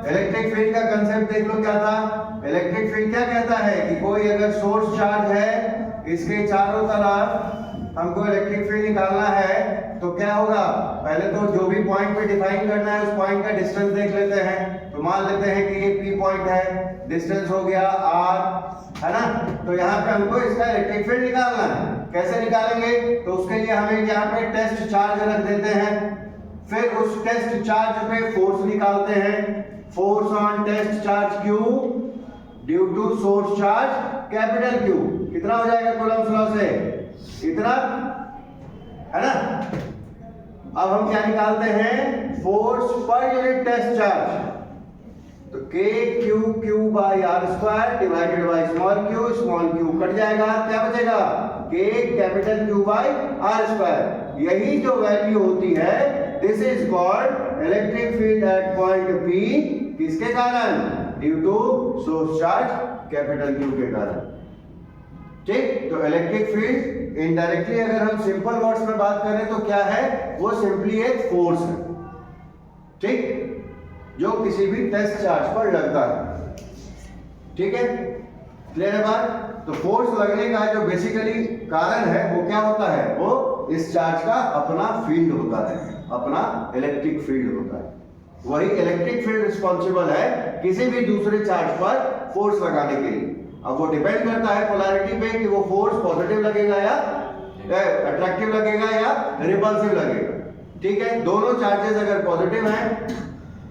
Electric field का concept देख लो क्या था। इलेक्ट्रिक फील्ड क्या कहता है कि कोई अगर सोर्स चार्ज है, इसके चारों तरफ हमको इलेक्ट्रिक फील्ड निकालना है तो क्या होगा, पहले तो जो भी पॉइंट पे डिफाइन करना है उस पॉइंट का डिस्टेंस देख लेते हैं। तो मान लेते हैं कि ये P पॉइंट है, डिस्टेंस हो गया R, है ना। तो यहाँ पे हमको इसका इलेक्ट्रिक फील्ड निकालना है। कैसे निकालेंगे, तो उसके लिए हमें यहाँ पे टेस्ट चार्ज रख देते हैं, फिर उस टेस्ट चार्ज पे फोर्स निकालते हैं। Force on test charge Q due to source charge capital Q कितना हो जाएगा कूलम्ब्स लॉ से, इतना, है ना। अब हम क्या निकालते हैं, फोर्स पर यूनिट टेस्ट चार्ज। तो K Q by r square divided by small q cut जाएगा, क्या बचेगा, K capital Q by r square. यही जो वैल्यू होती है, this is called electric field at point P, किसके कारण, due to source charge capital Q के कारण। ठीक, तो इलेक्ट्रिक फील्ड इनडायरेक्टली अगर हम सिंपल वर्ड्स में बात करें तो क्या है, वो सिंपली एक फोर्स है, ठीक, जो किसी भी टेस्ट चार्ज पर लगता है। ठीक है, क्लियर है बात। तो फोर्स लगने का जो बेसिकली कारण है वो क्या होता है, वो इस चार्ज का अपना फील्ड होता है, अपना इलेक्ट्रिक फील्ड होता है। वही इलेक्ट्रिक फील्ड रिस्पॉन्सिबल है किसी भी दूसरे चार्ज पर फोर्स लगाने के लिए। अब वो डिपेंड करता है पोलैरिटी पे कि वो फोर्स पॉजिटिव लगेगा या अट्रैक्टिव लगेगा या रिपल्सिव लगेगा। ठीक है, दोनों चार्जेस अगर पॉजिटिव हैं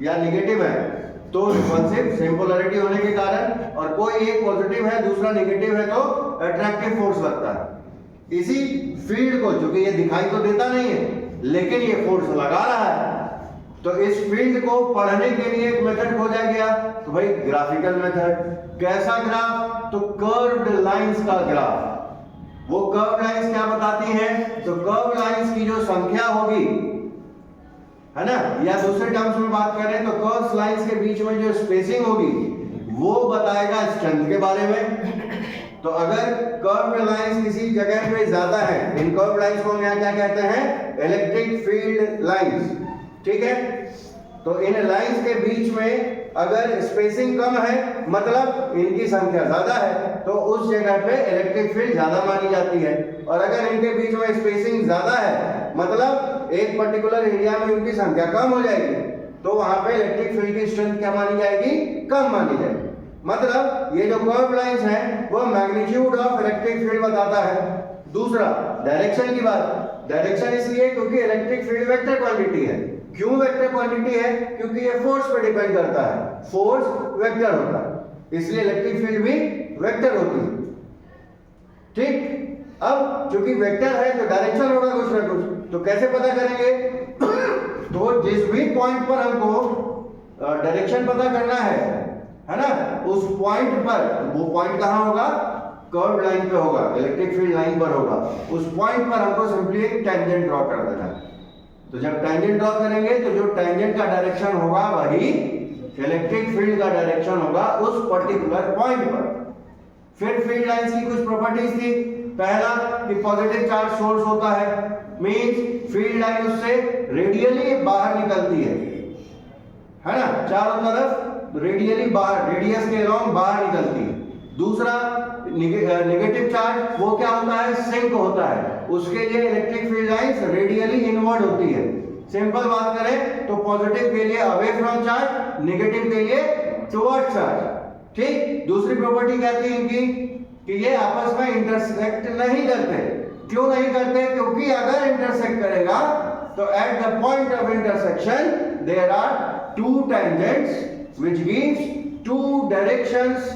या नेगेटिव है तो रिपल्सिव सेम पोलैरिटी होने के कारण, और कोई एक पॉजिटिव है दूसरा नेगेटिव है तो अट्रैक्टिव फोर्स लगता है। इसी फील्ड को, जो कि ये दिखाई तो देता नहीं है लेकिन ये फोर्स लगा रहा है, तो इस फील्ड को पढ़ने के लिए एक मेथड खोजा गया, तो भाई ग्राफिकल मेथड। कैसा ग्राफ, तो कर्व्ड लाइंस का ग्राफ। वो कर्व लाइंस क्या बताती हैं, तो कर्व लाइंस की जो संख्या होगी, है ना, या दूसरे टर्म्स में बात करें तो कर्व्स लाइंस के बीच में जो स्पेसिंग होगी वो बताएगा स्ट्रेंथ के बारे में। तो अगर कर्व लाइंस किसी जगह पे ज्यादा है, इन कर्व लाइंस को हम यहाँ क्या कहते हैं, इलेक्ट्रिक फील्ड लाइंस। ठीक है, तो इन लाइंस के बीच में अगर स्पेसिंग कम है, मतलब इनकी संख्या ज्यादा है, तो उस जगह पे इलेक्ट्रिक फील्ड ज्यादा मानी जाती है। और अगर इनके बीच में स्पेसिंग ज्यादा है, मतलब एक पर्टिकुलर एरिया में उनकी संख्या कम हो जाएगी, तो वहां पे इलेक्ट्रिक फील्ड की स्ट्रेंथ क्या मानी जाएगी, कम मानी जाएगी। मतलब ये जो कर्व लाइंस हैं वो मैग्नीट्यूड ऑफ इलेक्ट्रिक फील्ड बताता है। दूसरा, डायरेक्शन की बात। डायरेक्शन इसलिए क्योंकि इलेक्ट्रिक फील्ड वेक्टर क्वांटिटी है। क्यों वेक्टर क्वांटिटी है, क्योंकि ये फोर्स पे डिपेंड करता है, फोर्स वेक्टर होता है, इसलिए इलेक्ट्रिक फील्ड भी वेक्टर होती है। ठीक, अब चूंकि वेक्टर है तो डायरेक्शन होगा कुछ ना कुछ, तो कैसे पता करेंगे तो जिस भी पॉइंट पर हमको डायरेक्शन पता करना है ना, उस पॉइंट पर, वो पॉइंट कहां होगा, कर्व लाइन पे होगा, इलेक्ट्रिक फील्ड लाइन पर होगा। उस पॉइंट पर हमको सिंपली एक टेंजेंट ड्रॉ कर देना है। तो जब टेंजेंट ड्रॉ करेंगे तो जो टेंजेंट का डायरेक्शन होगा वही इलेक्ट्रिक फील्ड का डायरेक्शन होगा उस पर्टिकुलर पॉइंट पर। फिर फील्ड लाइंस की कुछ प्रॉपर्टीज थी। पहला कि पॉजिटिव चार्ज सोर्स होता है, मींस फील्ड लाइन उससे रेडियली बाहर निकलती है ना, चारों तरफ रेडियली बाहर, रेडियस के अलोंग बाहर निकलती है। दूसरा, नेगेटिव चार्ज वो क्या होता है, सिंक होता है, उसके लिए electric field lines radially inward होती है। सिंपल बात करें तो पॉजिटिव के लिए अवे फ्रॉम चार्ज, नेगेटिव के लिए टुवर्ड्स चार्ज। ठीक, दूसरी प्रॉपर्टी क्या थी इनकी कि ये आपस में इंटरसेक्ट नहीं करते। क्यों नहीं करते, क्योंकि अगर इंटरसेक्ट करेगा तो at the point of intersection there are two tangents which gives two directions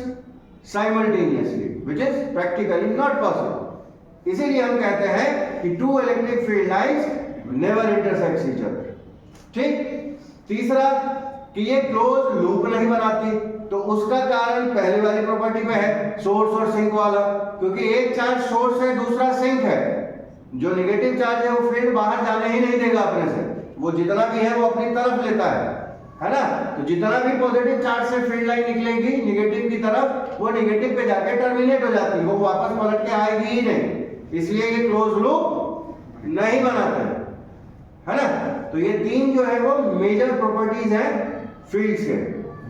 simultaneously, which is practically not possible. इसीलिए हम कहते हैं कि two electric field lines never intersect each other. ठीक, तीसरा कि ये क्लोज लूप नहीं बनाती, तो उसका कारण पहले वाली प्रॉपर्टी में है, सोर्स और सिंक वाला। क्योंकि एक चार्ज सोर्स है, दूसरा सिंक है, जो नेगेटिव चार्ज है वो फील्ड बाहर जाने ही नहीं देगा अपने से, वो जितना भी है वो अपनी तरफ लेता है ना। तो जितना भी पॉजिटिव चार्ज से फील्ड लाइन निकलेगी नेगेटिव की तरफ, वो नेगेटिव पे जाके टर्मिनेट हो जाती है, वो वापस पलट के आएगी ही नहीं। इसलिए ये क्लोज लूप नहीं बनाता है ना। तो ये तीन जो है वो मेजर प्रॉपर्टीज हैं फील्ड्स के।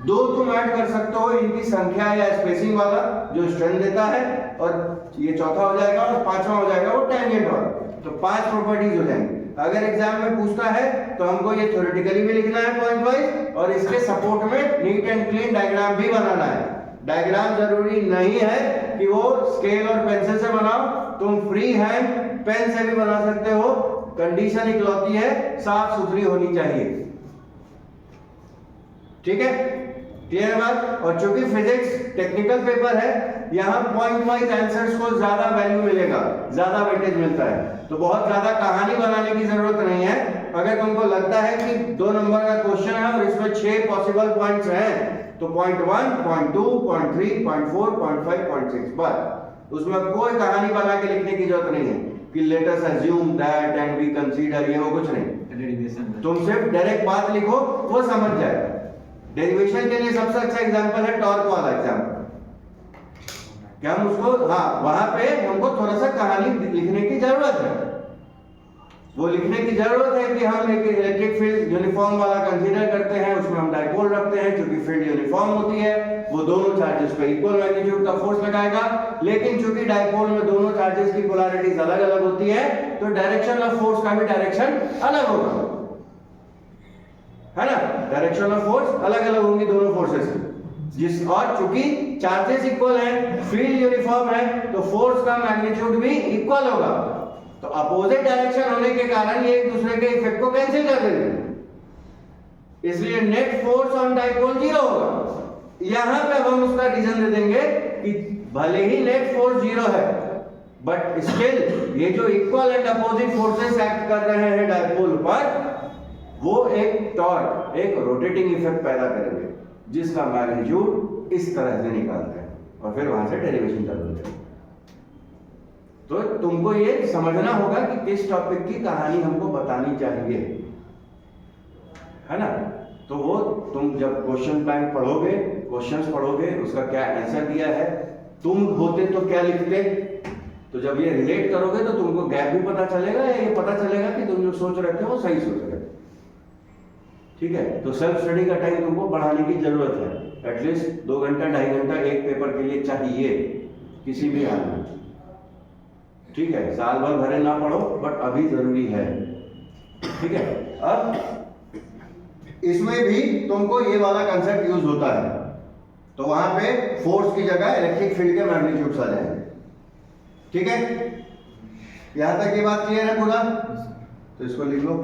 दो तुम ऐड कर सकते हो, इनकी संख्या या स्पेसिंग वाला जो स्ट्रेंथ देता है, और ये चौथा हो जाएगा और पांचवा हो जाएगा वो टेंजेंट वाला। तो 5 प्रॉपर्टीज हो जाएंगी। अगर एग्जाम में पूछता है तो हमको ये थ्योरेटिकली भी लिखना है पॉइंट वाइज, और इसके सपोर्ट में नीट एंड क्लीन डायग्राम भी बनाना है। डायग्राम जरूरी नहीं है कि वो स्केल और पेंसिल से बनाओ, तुम फ्री हैंड पेन से भी बना सकते हो। कंडीशन इकलौती है साफ सुथरी होनी चाहिए, ठीक है, क्लियर बात। और चूंकि फिजिक्स टेक्निकल पेपर है, यहाँ पॉइंट वाइज आंसर्स को ज्यादा वैल्यू मिलेगा, ज्यादा वेटेज मिलता है, तो बहुत ज्यादा कहानी बनाने की जरूरत नहीं है। अगर तुमको लगता है कि 2 नंबर का क्वेश्चन है और इसमें 6 पॉसिबल पॉइंट्स हैं, तो point 1, point 2, point 3, point 4, point 5, point 6, बस उसमें कोई कहानी बना के लिखने की जरूरत नहीं है कि let us assume that and we consider, ये वो कुछ नहीं। तुम सिर्फ डायरेक्ट बात लिखो, वो समझ जाएगा। डेरिवेशन के लिए सबसे अच्छा एग्जांपल है टॉर्क वाला एग्जांपल, कि हम उसको, हाँ, वहां पे हमको थोड़ा सा कहानी लिखने की जरूरत है। वो लिखने की जरूरत है कि हम एक इलेक्ट्रिक फील्ड यूनिफॉर्म वाला कंसीडर करते हैं, उसमें हम डायपोल रखते हैं, क्योंकि फील्ड यूनिफॉर्म होती है, वो दोनों चार्जेस पे इक्वल मैग्नीट्यूड का फोर्स लगाएगा। लेकिन चूंकि डायपोल में दोनों चार्जेस की पोलैरिटीज अलग अलग होती है, तो डायरेक्शन ऑफ फोर्स का भी डायरेक्शन अलग होगा, है ना। डायरेक्शन ऑफ फोर्स अलग अलग होंगी दोनों फोर्सेस की, जिस, और चूंकि चार्जेस इक्वल हैं, फील्ड यूनिफॉर्म है, तो फोर्स का मैग्नीट्यूड भी इक्वल होगा। तो अपोजिट डायरेक्शन होने के कारण ये एक दूसरे के इफेक्ट को कैंसिल कर देंगे, इसलिए नेट फोर्स ऑन डायपोल 0 होगा। यहां पे हम उसका रीजन दे देंगे कि भले ही नेट फोर्स 0 है, बट स्टिल ये जो equal and opposite forces act कर रहे हैं डायपोल पर, वो एक टॉर्क, एक रोटेटिंग इफेक्ट पैदा करेंगे, जिसका मैग्नीट्यूड इस तरह से निकालते हैं, और फिर वहां से डेरिवेशन कर देते हैं। तो तुमको ये समझना होगा कि किस टॉपिक की कहानी हमको बतानी चाहिए, है ना। तो वो तुम जब क्वेश्चन बैंक पढ़ोगे, क्वेश्चंस पढ़ोगे, उसका क्या आंसर दिया है, तुम होते तो क्या लिखते, तो जब ये रिलेट करोगे तो तुमको गैप भी पता चलेगा, या ये पता चलेगा कि तुम जो सोच रहे थे वो सही सोच रहे थे, ठीक है। तो सेल्फ स्टडी का टाइम तुमको बढ़ाने की जरूरत है, एटलीस्ट 2 घंटा 2.5 घंटा एक पेपर के लिए चाहिए, किसी भी हाल में, ठीक है। साल भर भरे ना पढ़ो, बट अभी जरूरी है, ठीक है। अब इसमें भी तुमको ये वाला कंसेप्ट यूज होता है, तो वहां पे फोर्स की जगह इलेक्ट्रिक फील्ड के मैग्नीट्यूड्स आ जाएंगे, ठीक है। यहां तक ये बात क्लियर है पूरा, तो इसको लिख लो।